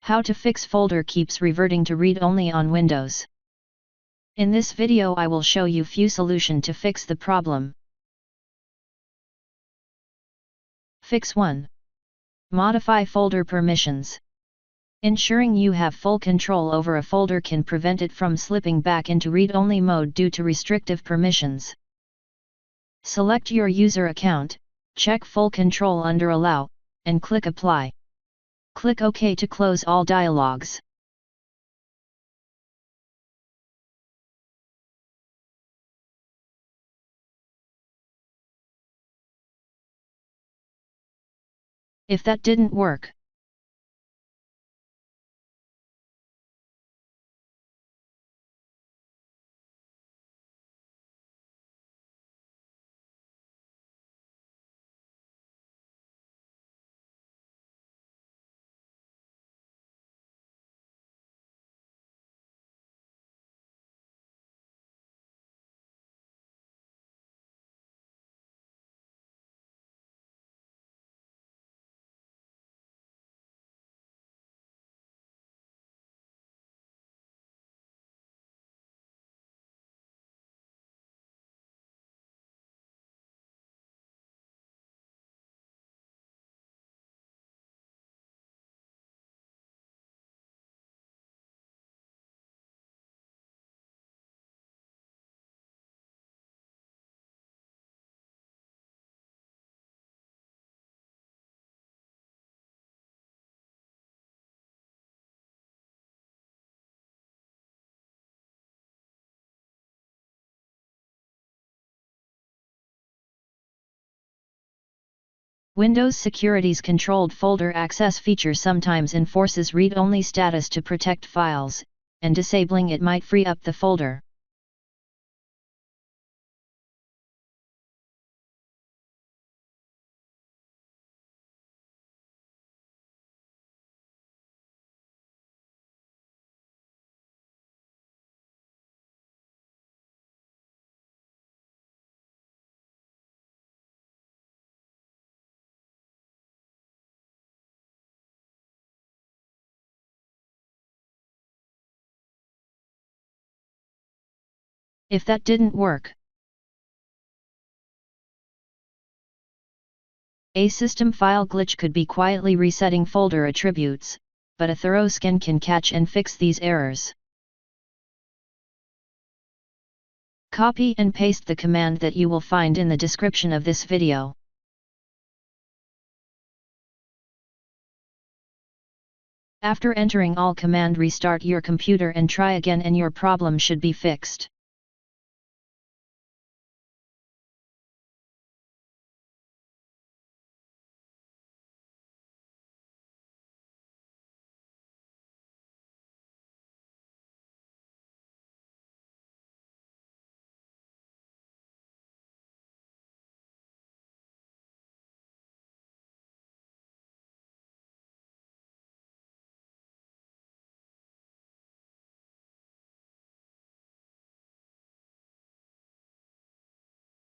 How to fix folder keeps reverting to read-only on Windows. In this video I will show you few solution to fix the problem. Fix 1. Modify folder permissions. Ensuring you have full control over a folder can prevent it from slipping back into read-only mode due to restrictive permissions. Select your user account, check Full Control under Allow, and click Apply. Click OK to close all dialogues. If that didn't work, Windows Security's Controlled Folder Access feature sometimes enforces read-only status to protect files, and disabling it might free up the folder. If that didn't work, a system file glitch could be quietly resetting folder attributes, but a thorough scan can catch and fix these errors. Copy and paste the command that you will find in the description of this video. After entering all command, restart your computer and try again and your problem should be fixed.